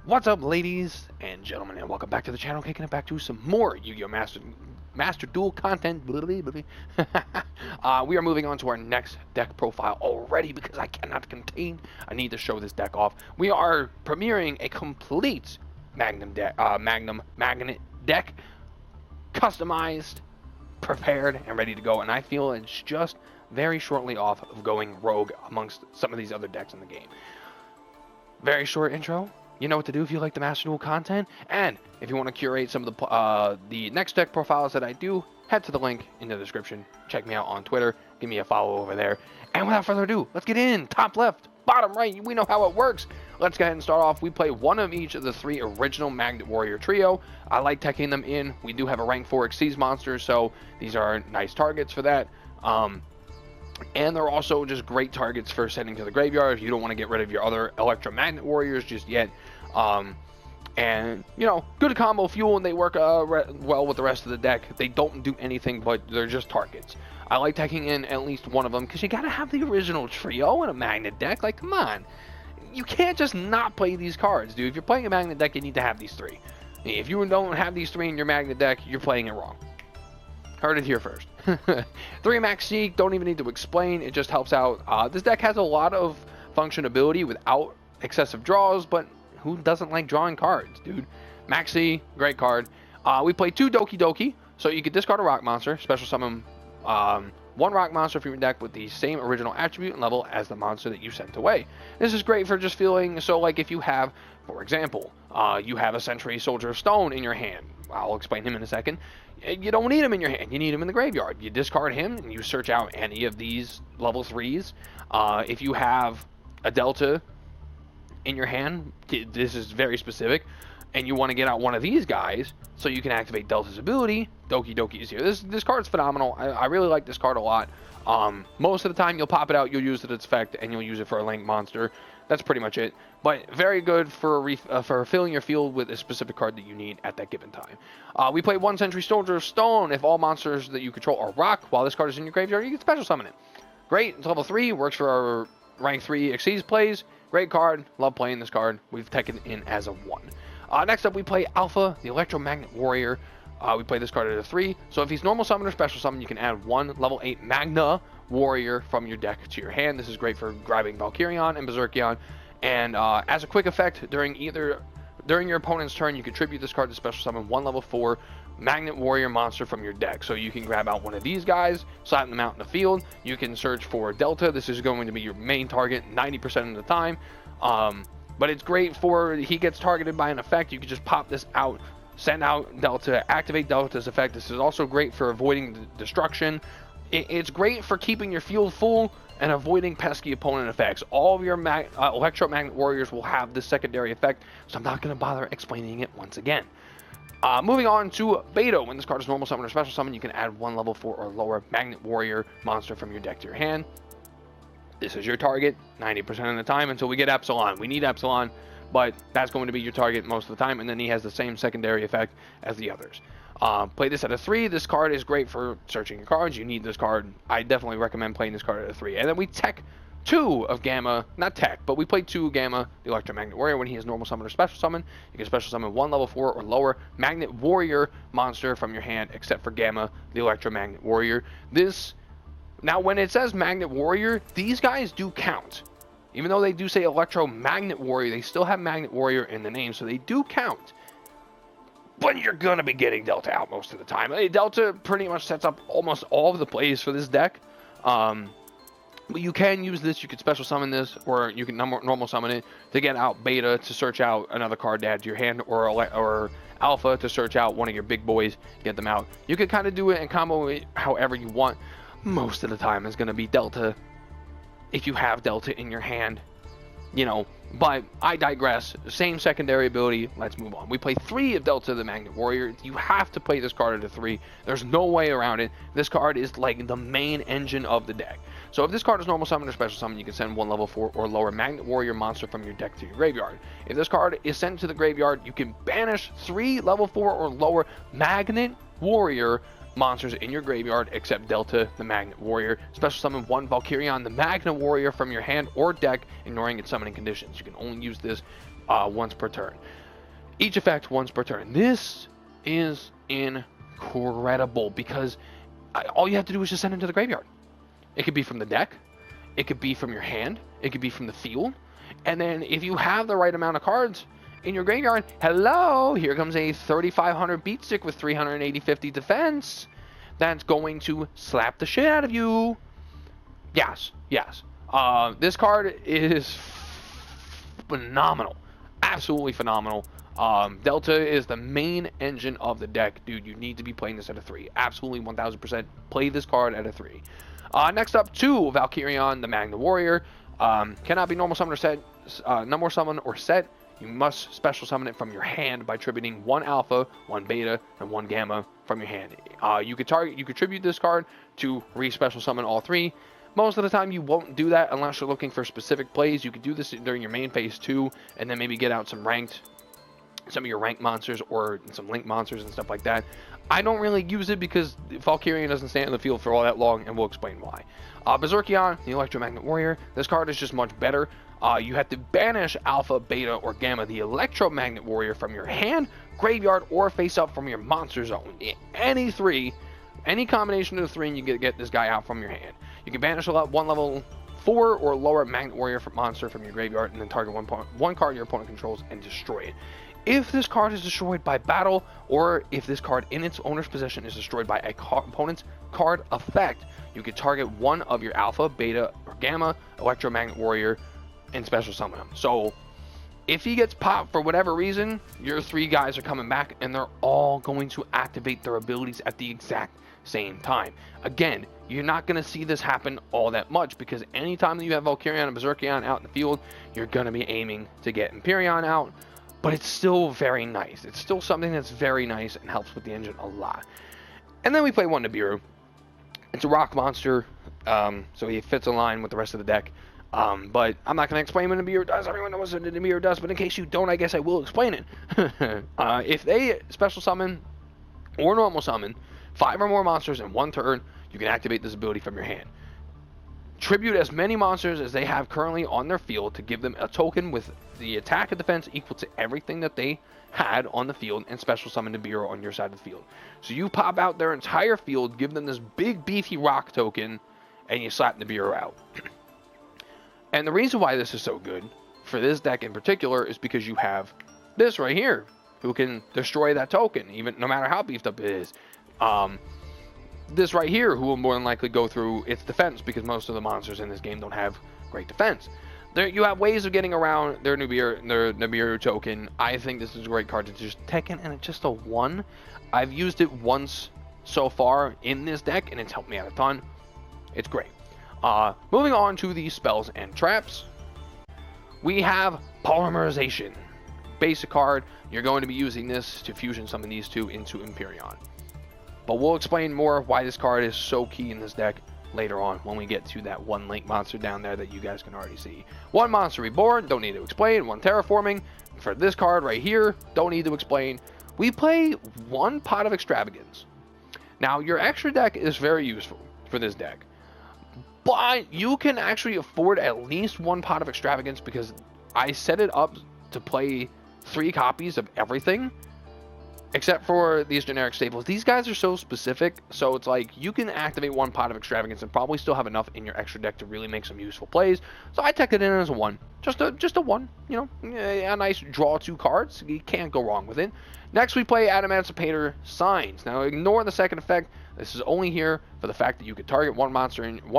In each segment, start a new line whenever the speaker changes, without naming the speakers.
What's up, ladies and gentlemen, and welcome back to the channel, kicking it back to some more Yu-Gi-Oh! Master Duel content. We are moving on to our next deck profile already because I cannot contain. I need to show this deck off. We are premiering a complete Magnet deck, customized, prepared, and ready to go. And I feel it's just very shortly off of going rogue amongst some of these other decks in the game. Very short intro. You know what to do if you like the Master Duel content, and if you want to curate some of the next deck profiles that I do, head to the link in the description. Check me out on Twitter. Give me a follow over there. And without further ado, let's get in. Top left, bottom right. We know how it works. Let's go ahead and start off. We play one of each of the three original Magnet Warrior trio. I like teching them in. We do have a rank 4 Xyz monster, so these are nice targets for that. And they're also just great targets for sending to the graveyard if you don't want to get rid of your other Electromagnet Warriors just yet. And, you know, good combo fuel, and they work well with the rest of the deck. They don't do anything, but they're just targets. I like taking in at least one of them because you got to have the original trio in a Magnet deck. Like, come on. You can't just not play these cards, dude. If you're playing a Magnet deck, you need to have these three. If you don't have these three in your Magnet deck, you're playing it wrong. Heard it here first. 3 Max Seek, don't even need to explain. It just helps out. This deck has a lot of functionality without excessive draws, but who doesn't like drawing cards, dude? Maxi, great card. We play 2 Doki Doki, so you could discard a rock monster, special summon 1 rock monster from your deck with the same original attribute and level as the monster that you sent away. This is great for just feeling, so like if you have, for example, you have a Century Soldier of Stone in your hand. I'll explain him in a second. You don't need him in your hand. You need him in the graveyard. You discard him, and you search out any of these level 3s. If you have a Delta in your hand, this is very specific, and you want to get out one of these guys so you can activate Delta's ability, Doki Doki is here. This card's phenomenal. I really like this card a lot. Most of the time, you'll pop it out, you'll use it its effect, and you'll use it for a Link monster. That's pretty much it. But very good for filling your field with a specific card that you need at that given time. We play 1 Century Soldier of Stone. If all monsters that you control are rock while this card is in your graveyard, you can special summon it. Great. It's level 3. Works for our rank 3 Xyz plays. Great card. Love playing this card. We've taken it in as a 1. Next up, we play Alpha, the Electromagnet Warrior. We play this card at a 3. So if he's normal summon or special summon, you can add 1 level 8 Magna Warrior from your deck to your hand. This is great for grabbing Valkyrion and Berserkion. And as a quick effect, during your opponent's turn, you contribute this card to special summon 1 level 4 Magnet Warrior monster from your deck. So you can grab out one of these guys, slap them out in the field. You can search for Delta. This is going to be your main target 90% of the time. But it's great for, he gets targeted by an effect. You can just pop this out, send out Delta, activate Delta's effect. This is also great for avoiding destruction. It's great for keeping your field full and avoiding pesky opponent effects. All of your Electromagnet Warriors will have this secondary effect, so I'm not going to bother explaining it once again. Moving on to Beta. When this card is normal summon or special summon, you can add 1 level 4 or lower Magnet Warrior monster from your deck to your hand. This is your target 90% of the time until we get Epsilon. We need Epsilon, but that's going to be your target most of the time, and then he has the same secondary effect as the others. Play this at a 3. This card is great for searching your cards. You need this card. I definitely recommend playing this card at a 3. And then we tech 2 of Gamma, not tech, but we play 2 Gamma, the Electromagnet Warrior. When he has normal summon or special summon, you can special summon 1 level 4 or lower Magnet Warrior monster from your hand, except for Gamma, the Electromagnet Warrior. Now, when it says Magnet Warrior, these guys do count. Even though they do say Electromagnet Warrior, they still have Magnet Warrior in the name, so they do count. But you're going to be getting Delta out most of the time. Delta pretty much sets up almost all of the plays for this deck. But you can use this, you can special summon this, or you can normal summon it to get out Beta to search out another card to add to your hand, or Alpha to search out one of your big boys, get them out. You can kind of do it and combo it however you want. Most of the time it's going to be Delta if you have Delta in your hand, you know, but I digress. Same secondary ability. Let's move on. We play 3 of Delta the Magnet Warrior. You have to play this card at a 3. There's no way around it. This card is like the main engine of the deck. So if this card is normal summon or special summon, you can send 1 level 4 or lower Magnet Warrior monster from your deck to your graveyard. If this card is sent to the graveyard, you can banish 3 level 4 or lower Magnet Warrior monsters in your graveyard except Delta, the Magnet Warrior. Special summon 1 Valkyrion, the Magnet Warrior from your hand or deck, ignoring its summoning conditions. You can only use this once per turn. Each effect once per turn. This is incredible because all you have to do is just send it to the graveyard. It could be from the deck, it could be from your hand, it could be from the field, and then if you have the right amount of cards in your graveyard, hello, here comes a 3500 beat stick with 380-50 defense that's going to slap the shit out of you. Yes. This card is phenomenal, absolutely phenomenal. Delta is the main engine of the deck, dude. You need to be playing this at a 3. Absolutely 1000% play this card at a 3. Next up, 2, Valkyrion, the Magna Warrior. Cannot be normal summon or set, number summon or set. You must special summon it from your hand by tributing 1 alpha, 1 beta, and 1 gamma from your hand. You could tribute this card to re-special summon all 3. Most of the time you won't do that unless you're looking for specific plays. You could do this during your main phase 2, and then maybe get out some of your ranked monsters or some link monsters and stuff like that. I don't really use it because Valkyrion doesn't stay in the field for all that long, and we'll explain why. Berserkion, the Electromagnet Warrior. This card is just much better. You have to banish Alpha, Beta, or Gamma, the Electromagnet Warrior, from your hand, graveyard, or face up from your monster zone. Any combination of the 3, and you get this guy out from your hand. You can banish 1 level 4 or lower Magnet Warrior monster from your graveyard, and then target one card your opponent controls and destroy it. If this card is destroyed by battle, or if this card in its owner's possession is destroyed by a opponent's card effect, you can target one of your Alpha, Beta, or Gamma Electromagnet Warrior and special summon him. So if he gets popped for whatever reason, your 3 guys are coming back, and they're all going to activate their abilities at the exact same time. Again, you're not going to see this happen all that much, because anytime that you have Valkyrion and Berserkion out in the field, you're going to be aiming to get Empyreon out. But it's still very nice. It's still something that's very nice and helps with the engine a lot. And then we play 1 Nibiru. It's a rock monster, so he fits in line with the rest of the deck. But I'm not going to explain what Nibiru does. Everyone knows what Nibiru does, but in case you don't, I guess I will explain it. If they special summon or normal summon 5 or more monsters in 1 turn, you can activate this ability from your hand. Tribute as many monsters as they have currently on their field to give them a token with the attack and defense equal to everything that they had on the field, and special summon Nibiru on your side of the field. So you pop out their entire field, give them this big beefy rock token, and you slap Nibiru out. And the reason why this is so good for this deck in particular is because you have this right here, who can destroy that token, even no matter how beefed up it is. This right here, who will more than likely go through its defense, because most of the monsters in this game don't have great defense. You have ways of getting around their Nibiru token. I think this is a great card to just Tekken, and it's just a 1. I've used it once so far in this deck, and it's helped me out a ton. It's great. Moving on to the spells and traps. We have Polymerization. Basic card. You're going to be using this to fusion some of these 2 into Empyreon. But we'll explain more of why this card is so key in this deck later on when we get to that 1 link monster down there that you guys can already see. 1 monster reborn, don't need to explain. 1 terraforming. For this card right here, don't need to explain. We play 1 Pot of Extravagance. Now, your extra deck is very useful for this deck, but you can actually afford at least 1 Pot of Extravagance, because I set it up to play 3 copies of everything except for these generic staples. These guys are so specific, so it's like you can activate 1 Pot of Extravagance and probably still have enough in your extra deck to really make some useful plays. So I tech it in as a 1. Just a 1, you know, a nice draw 2 cards. You can't go wrong with it. Next, we play Adamantipator Signs. Now, ignore the second effect. This is only here for the fact that you can target 1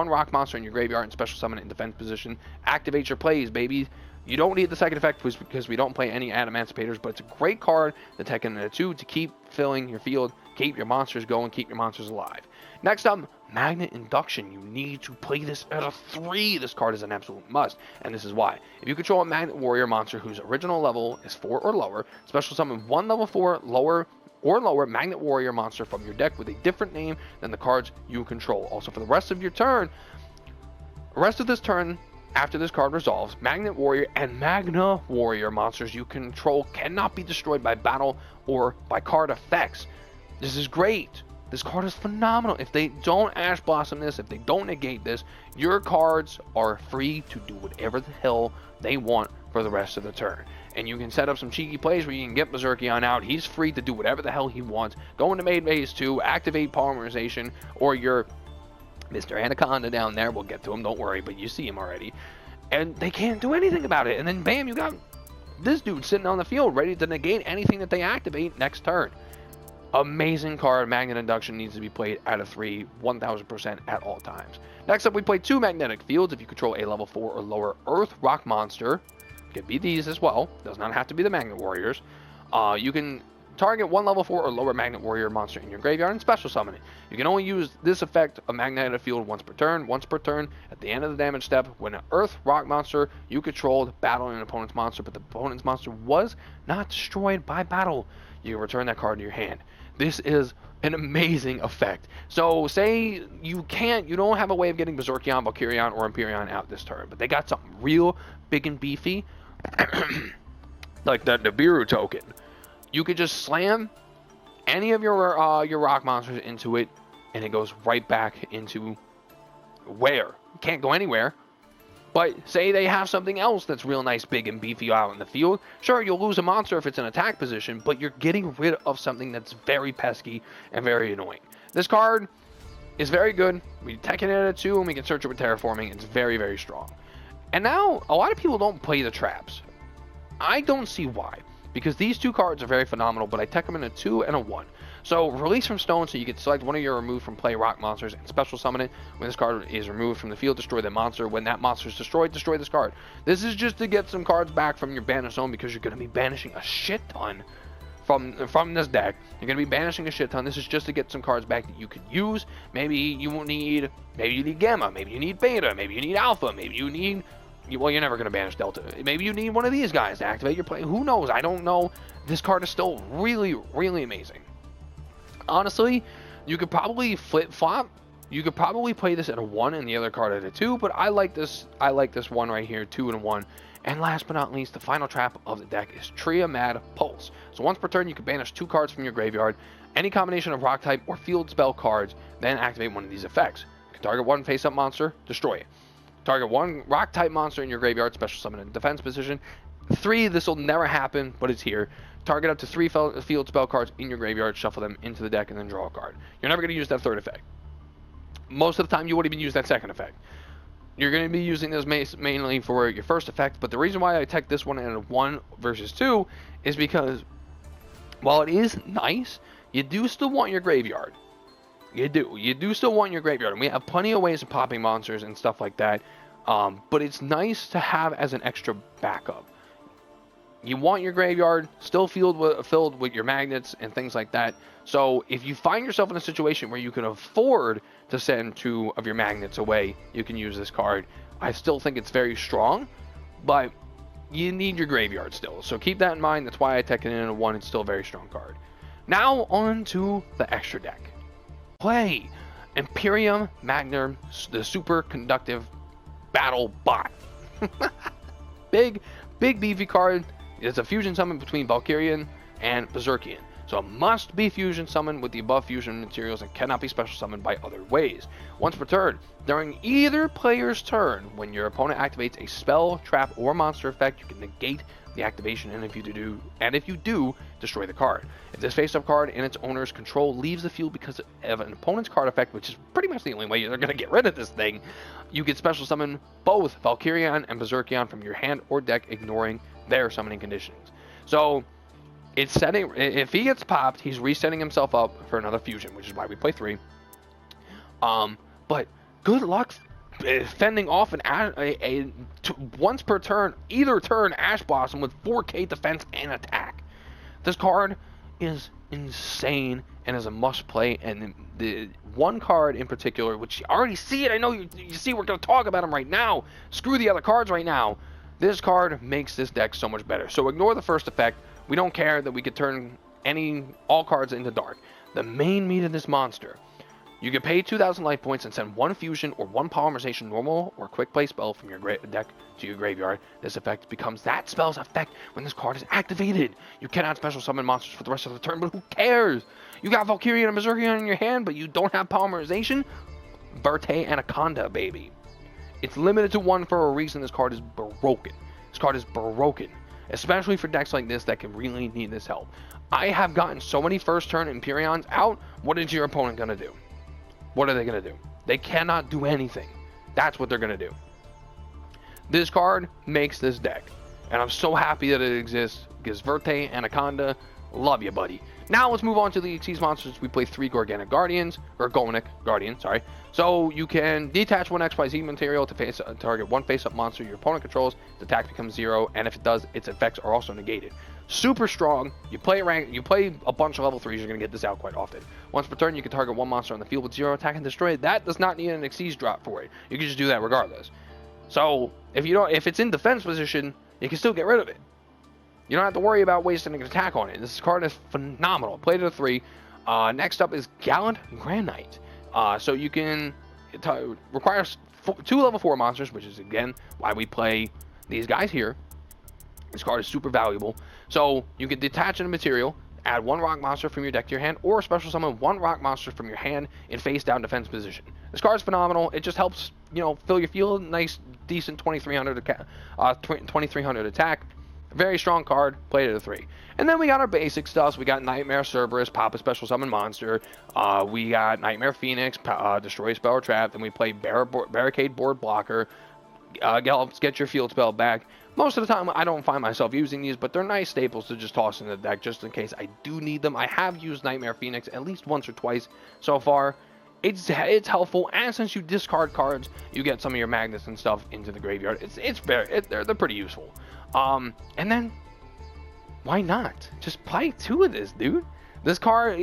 rock monster in your graveyard and special summon it in defense position. Activate your plays, baby. You don't need the second effect because we don't play any Adamanticipators, but it's a great card to take in a 2 to keep filling your field, keep your monsters going, keep your monsters alive. Next up, Magnet Induction. You need to play this at a 3. This card is an absolute must, and this is why. If you control a Magnet Warrior monster whose original level is 4 or lower, special summon 1 level 4 lower Magnet Warrior monster from your deck with a different name than the cards you control. Also, for the rest of this turn, after this card resolves, Magnet Warrior and Magna Warrior monsters you control cannot be destroyed by battle or by card effects. This is great. This card is phenomenal. If they don't Ash Blossom this, if they don't negate this, your cards are free to do whatever the hell they want for the rest of the turn. and you can set up some cheeky plays where you can get Berserkion out. He's free to do whatever the hell he wants. Go into main phase 2, activate Polymerization, or your Mr. Anaconda down there. We'll get to him, don't worry, but you see him already. And they can't do anything about it. And then bam, you got this dude sitting on the field ready to negate anything that they activate next turn. Amazing card. Magnet Induction needs to be played out of 3, 1000% at all times. Next up, we play 2 Magnetic Fields. If you control a level 4 or lower Earth Rock monster, it could be these as well. Does not have to be the Magnet Warriors. You can target 1 level 4 or lower Magnet Warrior monster in your graveyard and special summon it. You can only use this effect of Magnetic Field once per turn. Once per turn, at the end of the damage step, when an Earth Rock monster you controlled battled an opponent's monster, but the opponent's monster was not destroyed by battle, you can return that card to your hand. This is an amazing effect. So say you don't have a way of getting Berserkion, Valkyrion, or Empyreon out this turn, but they got something real big and beefy, like the Nibiru token. You could just slam any of your rock monsters into it, and it goes right back into where? It can't go anywhere. But say they have something else that's real nice, big, and beefy out in the field. Sure, you'll lose a monster if it's an attack position, but you're getting rid of something that's very pesky and very annoying. This card is very good. We tech it at 2, and we can search it with Terraforming. It's very, very strong. And now, a lot of people don't play the traps. I don't see why. Because these 2 cards are very phenomenal, but I tech them in a 2 and a 1. So, release from stone, so you can select one of your removed from play rock monsters and special summon it. When this card is removed from the field, destroy that monster. When that monster is destroyed, destroy this card. This is just to get some cards back from your banish zone, because you're going to be banishing a shit ton from this deck. You're going to be banishing a shit ton. This is just to get some cards back that you could use. Maybe you need Gamma, maybe you need Beta, maybe you need Alpha, maybe you need... Well, you're never going to banish Delta. Maybe you need one of these guys to activate your play. Who knows? I don't know. This card is still really, really amazing. Honestly, you could probably flip-flop. You could probably play this at a 1 and the other card at a 2, but I like this one right here, 2 and a 1. And last but not least, the final trap of the deck is Tria Mad Pulse. So once per turn, you can banish 2 cards from your graveyard, any combination of rock type or field spell cards, then activate one of these effects. You can target 1 face-up monster, destroy it. Target 1 rock type monster in your graveyard, special summon in defense position. 3, this will never happen, but it's here. Target up to 3 field spell cards in your graveyard, shuffle them into the deck, and then draw a card. You're never going to use that 3rd effect. Most of the time, you won't even use that 2nd effect. You're going to be using this mainly for your 1st effect, but the reason why I tech this one at a 1 versus 2 is because, while it is nice, you do still want your graveyard. You do still want your graveyard, and we have plenty of ways of popping monsters and stuff like that, but it's nice to have as an extra backup. You want your graveyard still filled with your magnets and things like that, so if you find yourself in a situation where you can afford to send 2 of your magnets away, you can use this card. I still think it's very strong, but you need your graveyard still, so keep that in mind. That's why I tech it in a 1. It's still a very strong card. Now on to the extra deck. Play Imperium Magnum, the super conductive battle bot. big beefy card. It's a fusion summon between Valkyrian and Berserkion. So it must be fusion summoned with the above fusion materials and cannot be special summoned by other ways. Once per turn, during either player's turn, when your opponent activates a spell, trap, or monster effect, you can negate the activation, and if you do, destroy the card. If this face-up card and its owner's control leaves the field because of an opponent's card effect, which is pretty much the only way they're going to get rid of this thing, you can special summon both Valkyrion and Berserkion from your hand or deck, ignoring their summoning conditions. So it's setting. If he gets popped, he's resetting himself up for another fusion, which is why we play 3. But good luck fending off once per turn, either turn, Ash Blossom with 4k defense and attack. This card is insane and is a must play, and the one card in particular, which you already see it, I know you see we're going to talk about him right now, screw the other cards right now, this card makes this deck so much better. So ignore the first effect. We don't care that we could turn all cards into dark. The main meat of this monster, you can pay 2,000 life points and send 1 fusion or 1 polymerization normal or quick play spell from your deck to your graveyard. This effect becomes that spell's effect when this card is activated. You cannot special summon monsters for the rest of the turn, but who cares? You got Valkyrian and Berserkion in your hand, but you don't have polymerization? Verte Anaconda, baby. It's limited to 1 for a reason. This card is broken. This card is broken. especially for decks like this that can really need this help. I have gotten so many first turn Empyreans out. What is your opponent going to do? What are they going to do? They cannot do anything. That's what they're going to do. This card makes this deck, and I'm so happy that it exists because Verte, Anaconda, love you, buddy. Now let's move on to the Xyz monsters. We play 3 Gorganic Guardians, or Gorganic Guardian, sorry. So you can detach 1 XYZ material to target 1 face-up monster your opponent controls. The attack becomes 0, and if it does, its effects are also negated. Super strong. You play a bunch of level 3s, you're going to get this out quite often. Once per turn, you can target 1 monster on the field with 0 attack and destroy. That does not need an Xyz drop for it. You can just do that regardless. So if it's in defense position, you can still get rid of it. You don't have to worry about wasting an attack on it. This card is phenomenal. Played at a 3. Next up is Gallant Grand Knight. So you can requires 2 level 4 monsters, which is again why we play these guys here. This card is super valuable. So you can detach a material, add 1 rock monster from your deck to your hand, or special summon 1 rock monster from your hand in face down defense position. This card is phenomenal. It just helps, fill your field. Nice, decent 2300 attack. Very strong card. Played at a 3. And then we got our basic stuff. So we got Nightmare Cerberus, pop a special summon monster. We got Nightmare Phoenix, destroy spell or trap. Then we play Barricade Board Blocker. Get your field spell back. Most of the time, I don't find myself using these, but they're nice staples to just toss in the deck just in case I do need them. I have used Nightmare Phoenix at least once or twice so far. It's helpful, and since you discard cards, you get some of your magnets and stuff into the graveyard. They're pretty useful. And then why not just play 2 of this, dude? This card,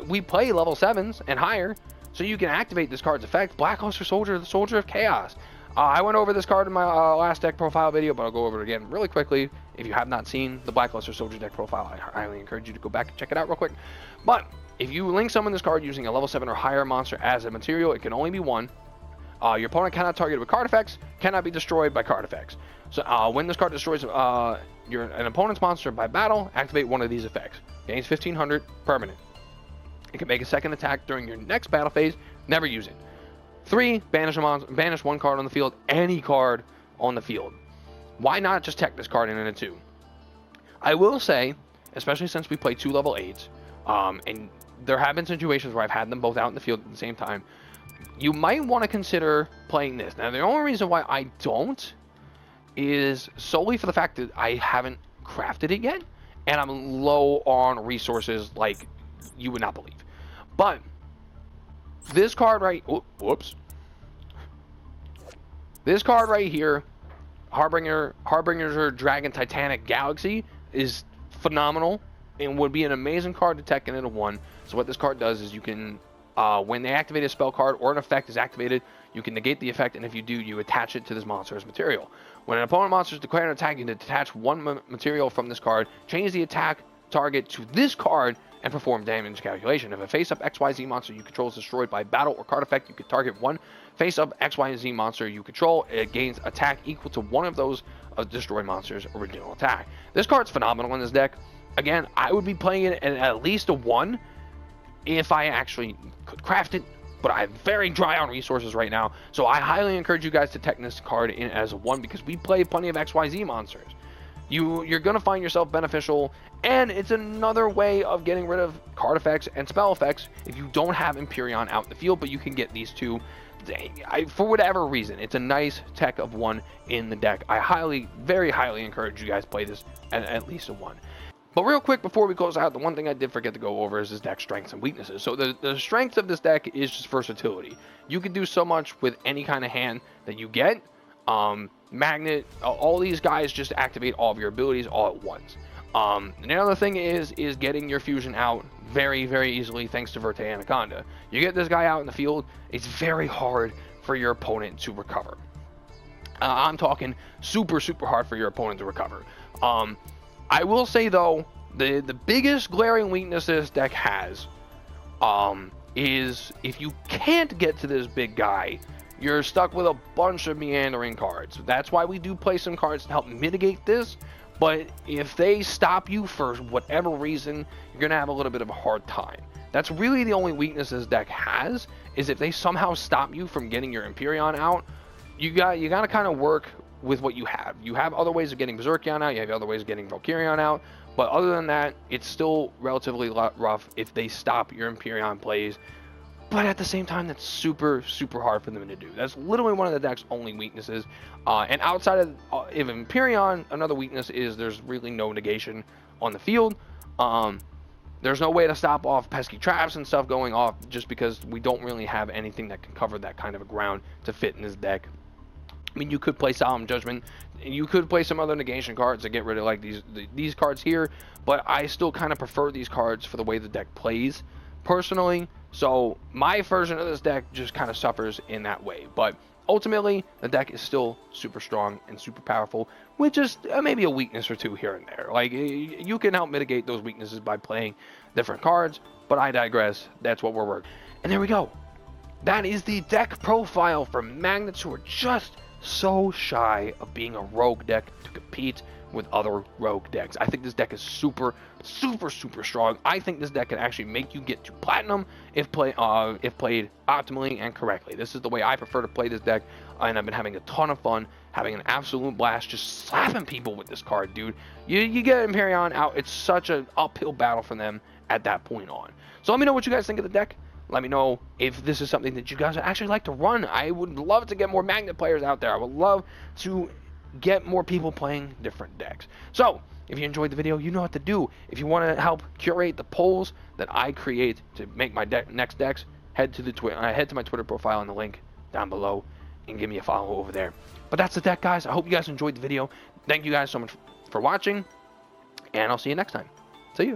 we play level 7s and higher, so you can activate this card's effect. Blackluster Soldier, the Soldier of Chaos. I went over this card in my last deck profile video, but I'll go over it again really quickly. If you have not seen the Blackluster Soldier deck profile, I highly encourage you to go back and check it out real quick. But if you link summon this card using a level 7 or higher monster as a material, it can only be 1. Your opponent cannot target it with card effects, cannot be destroyed by card effects. So when this card destroys an opponent's monster by battle, activate 1 of these effects. Gains 1500, permanent. It can make a second attack during your next battle phase, never use it. 3, banish 1 card on the field, any card on the field. Why not just tech this card in a 2? I will say, especially since we play 2 level 8s, and there have been situations where I've had them both out in the field at the same time, you might want to consider playing this. Now, the only reason why I don't is solely for the fact that I haven't crafted it yet, and I'm low on resources like you would not believe. But this card this card right here, Harbinger Dragon Titanic Galaxy, is phenomenal and would be an amazing card to tech in a 1. So what this card does is you can, when they activate a spell card or an effect is activated, you can negate the effect, and if you do, you attach it to this monster's material. When an opponent monster is declared an attack, you can detach 1 material from this card, change the attack target to this card, and perform damage calculation. If a face-up XYZ monster you control is destroyed by battle or card effect, you can target 1 face-up XYZ monster you control. It gains attack equal to 1 of those destroyed monsters' original attack. This card's phenomenal in this deck. Again, I would be playing it at least a 1 if I actually could craft it, but I'm very dry on resources right now, so I highly encourage you guys to tech this card in as a 1 because we play plenty of XYZ monsters. You're going to find yourself beneficial, and it's another way of getting rid of card effects and spell effects if you don't have Empyrean out in the field, but you can get these 2. For whatever reason, it's a nice tech of 1 in the deck. I very highly encourage you guys play this at least a 1. But real quick before we close out, the one thing I did forget to go over is this deck's strengths and weaknesses. So the strength of this deck is just versatility. You can do so much with any kind of hand that you get. Magnet, all these guys just activate all of your abilities all at once. And the other thing is getting your fusion out very, very easily thanks to Verte Anaconda. You get this guy out in the field, it's very hard for your opponent to recover. I'm talking super, super hard for your opponent to recover. I will say though, the biggest glaring weakness this deck has is if you can't get to this big guy, you're stuck with a bunch of meandering cards. That's why we do play some cards to help mitigate this, but if they stop you for whatever reason, you're going to have a little bit of a hard time. That's really the only weakness this deck has, is if they somehow stop you from getting your Empyrean out, you got to kind of work with what you have. You have other ways of getting Berserkion out, you have other ways of getting Valkyrion out, but other than that, it's still relatively rough if they stop your Empyrean plays. But at the same time, that's super, super hard for them to do. That's literally one of the deck's only weaknesses. And outside of Empyrean, another weakness is there's really no negation on the field. There's no way to stop off pesky traps and stuff going off just because we don't really have anything that can cover that kind of a ground to fit in this deck. I mean, you could play Solemn Judgment, and you could play some other negation cards to get rid of like these cards here, but I still kind of prefer these cards for the way the deck plays, personally. So my version of this deck just kind of suffers in that way, but ultimately the deck is still super strong and super powerful, with just maybe a weakness or two here and there. Like, you can help mitigate those weaknesses by playing different cards, but I digress. That's what we're working. And there we go. That is the deck profile for Magnets who are just so shy of being a rogue deck to compete with other rogue decks. I think this deck is super, super, super strong. I think this deck can actually make you get to platinum if played optimally and correctly. This is the way I prefer to play this deck, and I've been having a ton of fun, having an absolute blast, just slapping people with this card, dude. You get Empyrean out, it's such an uphill battle for them at that point on. So let me know what you guys think of the deck. Let me know if this is something that you guys would actually like to run. I would love to get more Magnet players out there. I would love to get more people playing different decks. So, if you enjoyed the video, you know what to do. If you want to help curate the polls that I create to make my next decks, head to my Twitter profile in the link down below and give me a follow over there. But that's the deck, guys. I hope you guys enjoyed the video. Thank you guys so much for watching, and I'll see you next time. See you.